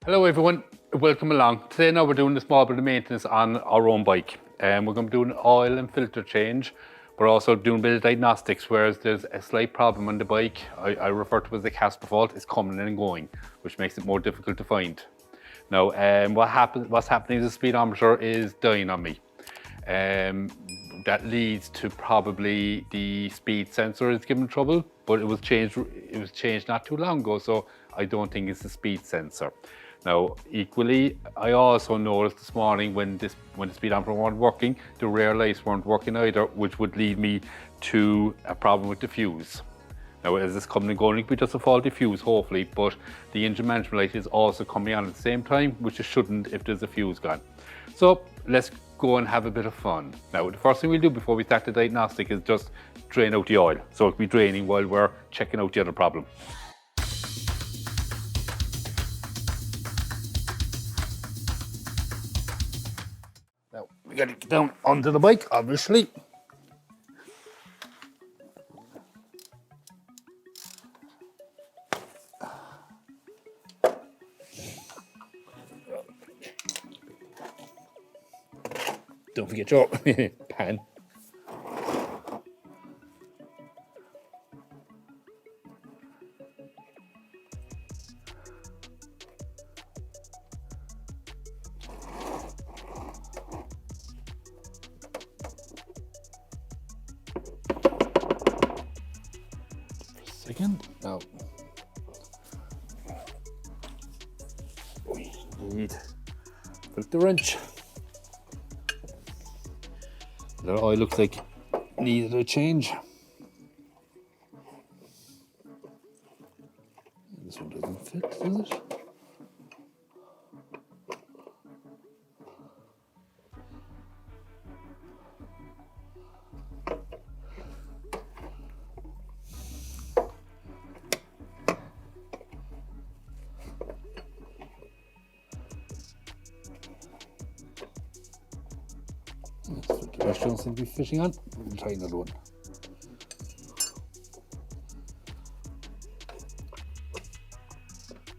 Hello everyone, welcome along. Today now we're doing a small bit of maintenance on our own bike. We're going to be doing an oil and filter change. We're also doing a bit of diagnostics, whereas there's a slight problem on the bike. I refer to it as the Casper fault. It's coming and going, which makes it more difficult to find. Now, what's happening is the speedometer is dying on me. That leads to probably the speed sensor is giving trouble, but it was changed not too long ago, so I don't think it's the speed sensor. Now, equally, I also noticed this morning when the speedometer weren't working, the rear lights weren't working either, which would lead me to a problem with the fuse. Now, as this coming and going, it could be just a faulty fuse, hopefully, but the engine management light is also coming on at the same time, which it shouldn't if there's a fuse gone. So let's go and have a bit of fun. Now, the first thing we'll do before we start the diagnostic is just drain out the oil. So it'll be draining while we're checking out the other problem. Now, we gotta get down onto the bike, obviously. Don't forget your pan. Second. Now we need filter wrench. The oil looks like needed a change. This one doesn't fit, does it? The rest don't seem to be fitting on. We'll try another one.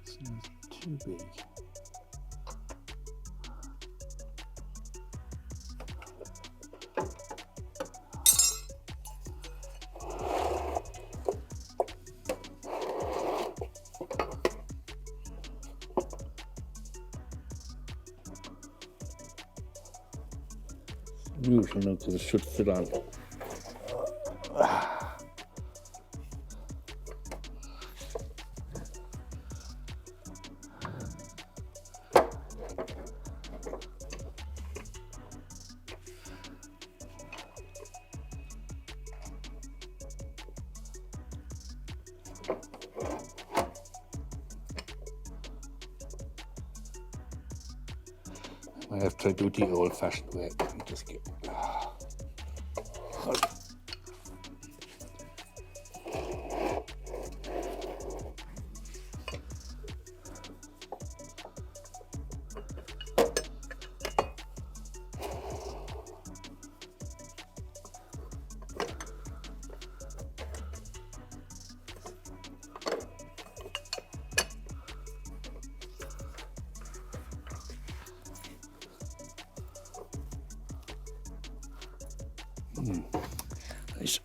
Seems too big. Usually not because it should fit on. I have to do it the old-fashioned way. Just get. Nice.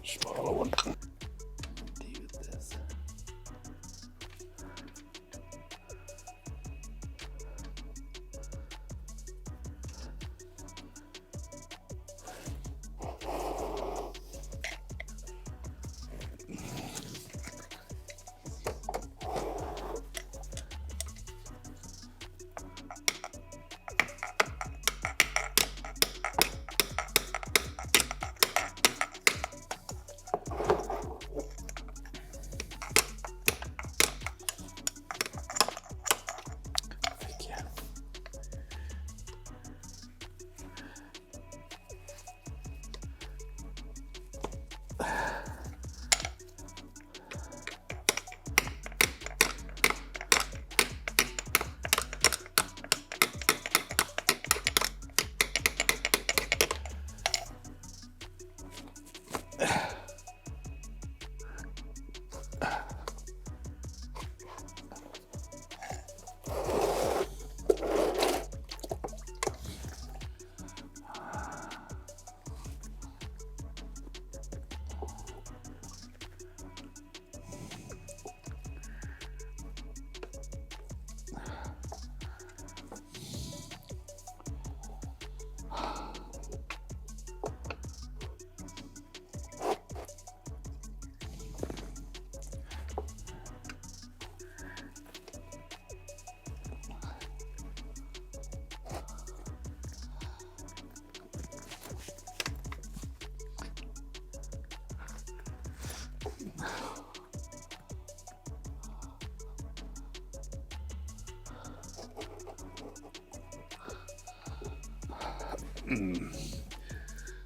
Smaller one. Deal with this.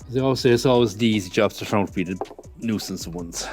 They always say it's always the easy jobs that turn out to be the nuisance ones.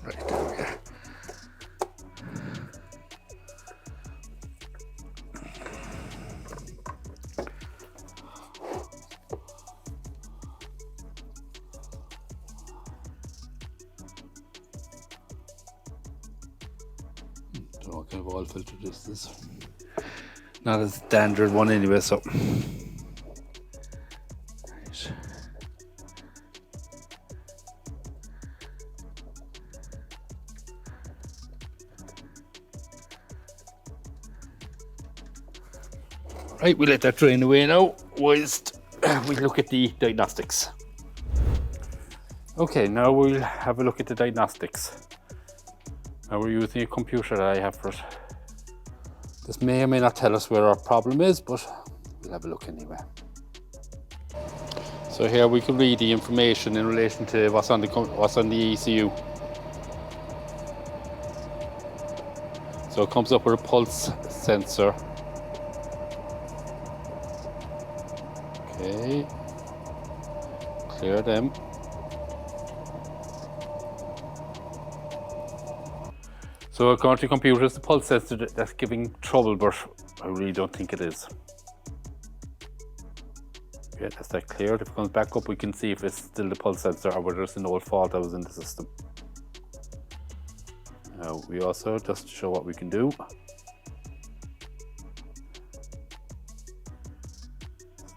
Right, there we go. Don't know what kind of oil filter this is. Not a standard one anyway, so. Right, we'll let that drain away now, whilst we look at the diagnostics. Okay, now we'll have a look at the diagnostics. Now we're using a computer that I have for it. This may or may not tell us where our problem is, but we'll have a look anyway. So here we can read the information in relation to what's on the ECU. So it comes up with a pulse sensor. Okay, clear them. So according to computers, the pulse sensor that's giving trouble, but I really don't think it is. Okay, that's that cleared. If it comes back up, we can see if it's still the pulse sensor or whether it's an old fault that was in the system. Now we also, just to show what we can do,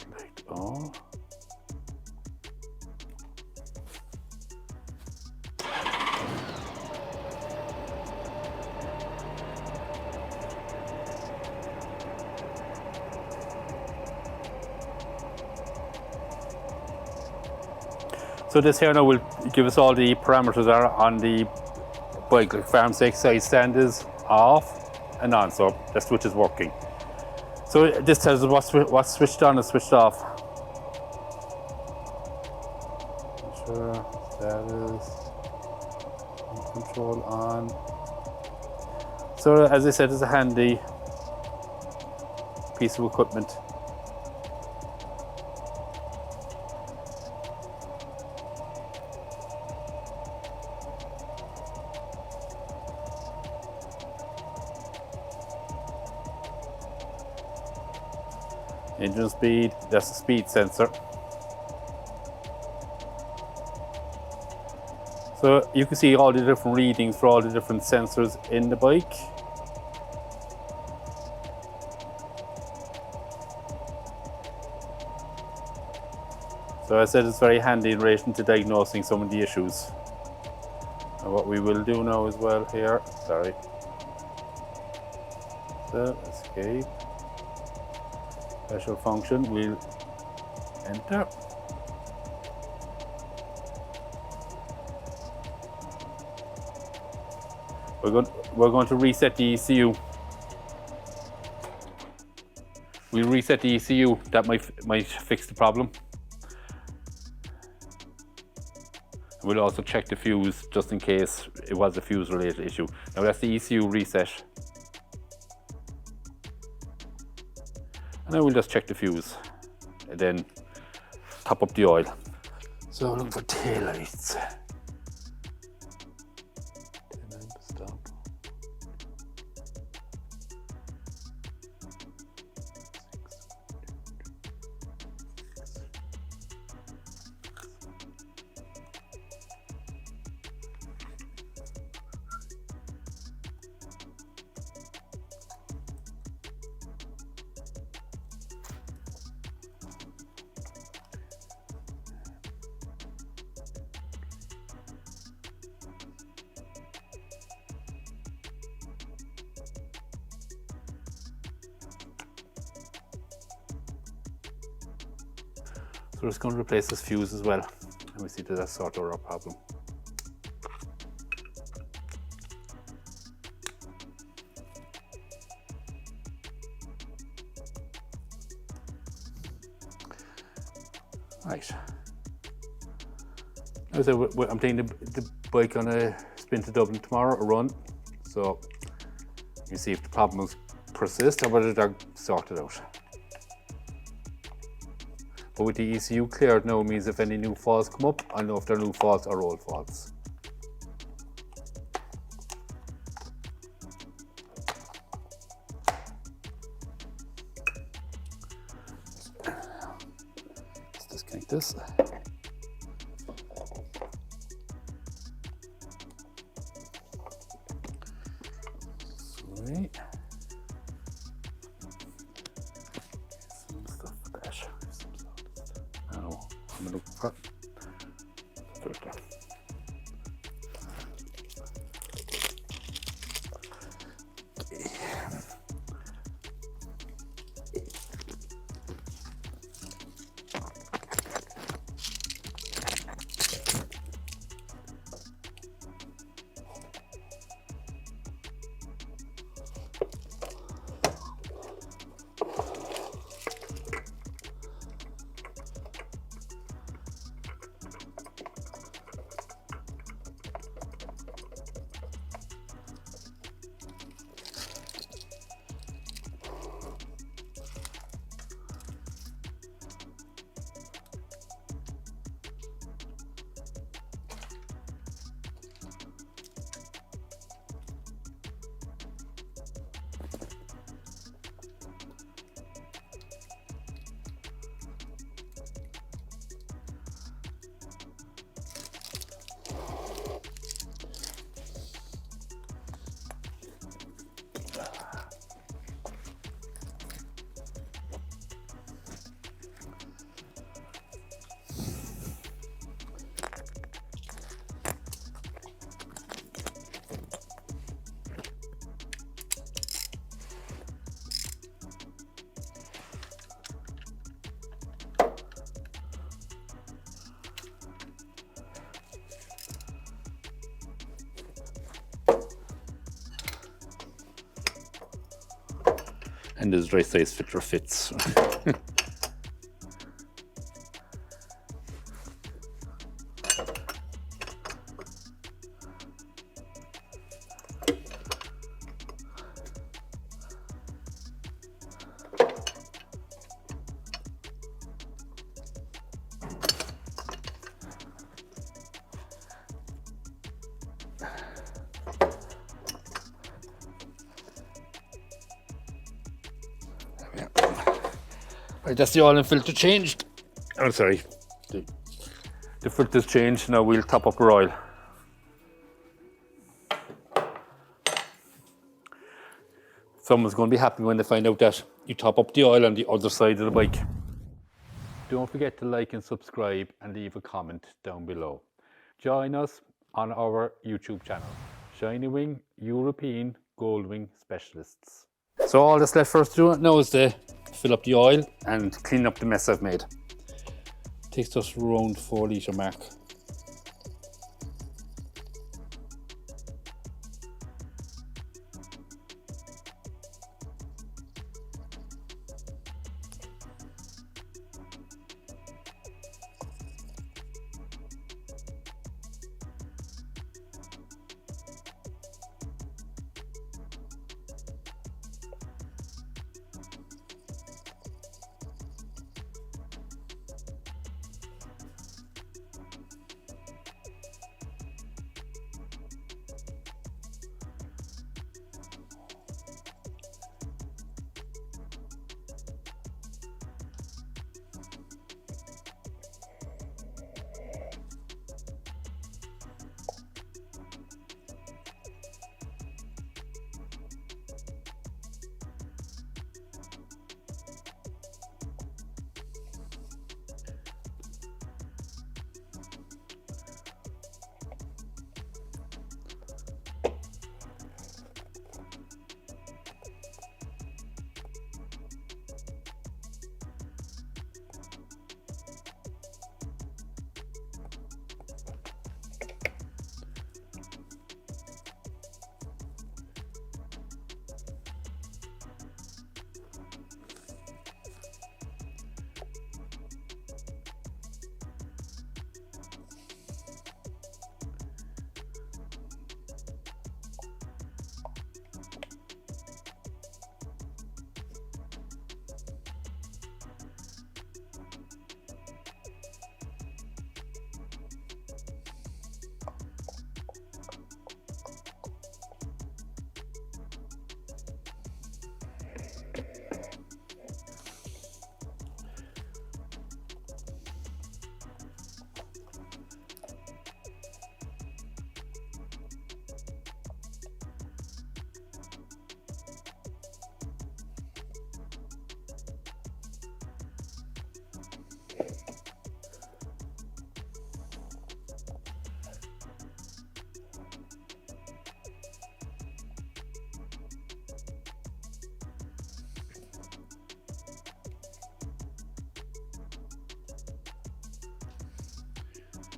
select So this here now will give us all the parameters are on the bike, like for arm's sake, side stand is off and on, so that switch is working. So this tells us what's switched on and switched off. Sure, status, control on. So as I said, it's a handy piece of equipment. Engine speed, that's the speed sensor. So you can see all the different readings for all the different sensors in the bike. So as I said, it's very handy in relation to diagnosing some of the issues. And what we will do now as well here, sorry. So escape. Special function, we'll enter. We're going to reset the ECU. We'll reset the ECU, that might fix the problem. We'll also check the fuse just in case it was a fuse related issue. Now that's the ECU reset. And then we'll just check the fuse and then top up the oil. So look for tail lights. Stop. So we're just going to replace this fuse as well, and we see that that's sort of our problem. Right. As I'm taking the bike on a spin to Dublin tomorrow, a run, so you see if the problems persist or whether they're sorted out. But with the ECU cleared now means if any new faults come up, I'll know if they're new faults or old faults. Let's disconnect this. Sweet. Some stuff for that. Now I'm going to look for the filter. Okay. And this right size filter fits. Right, that's the oil and filter changed. Oh, sorry. The filter's changed. Now we'll top up our oil. Someone's going to be happy when they find out that you top up the oil on the other side of the bike. Don't forget to like and subscribe and leave a comment down below. Join us on our YouTube channel, Shinywing European Goldwing Specialists. So all that's left for us to do now is to fill up the oil and clean up the mess I've made. Takes us around 4 litre mark.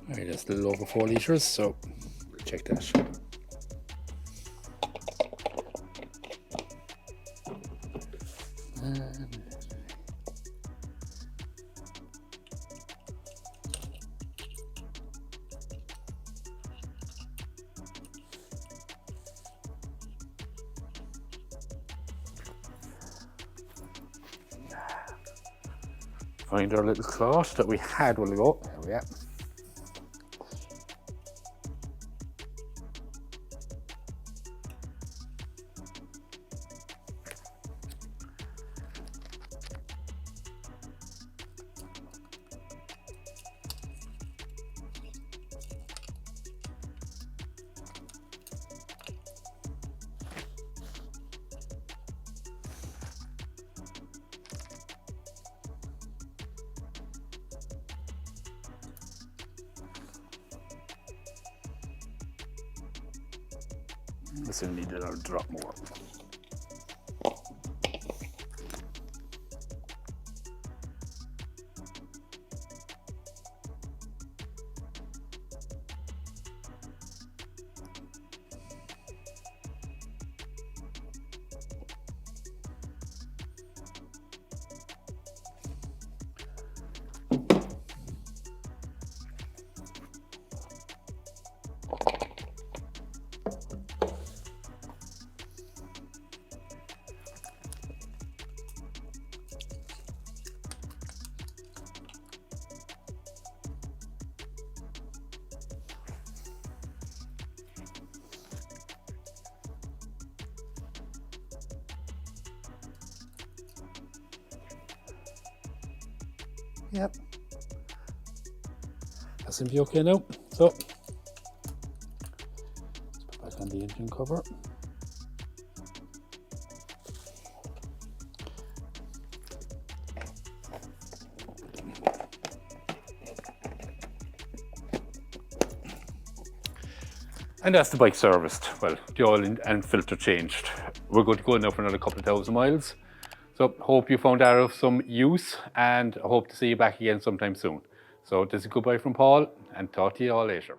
Alright, that's a little over 4 litres, so check that. Find our little cloth that we had a while ago. There we are. This will need a drop more. Yep. That seems to be okay now. So, let's put back on the engine cover. And that's the bike serviced. Well, the oil and filter changed. We're good to go now for another couple of thousand miles. So hope you found that of some use, and I hope to see you back again sometime soon. So this is goodbye from Paul, and talk to you all later.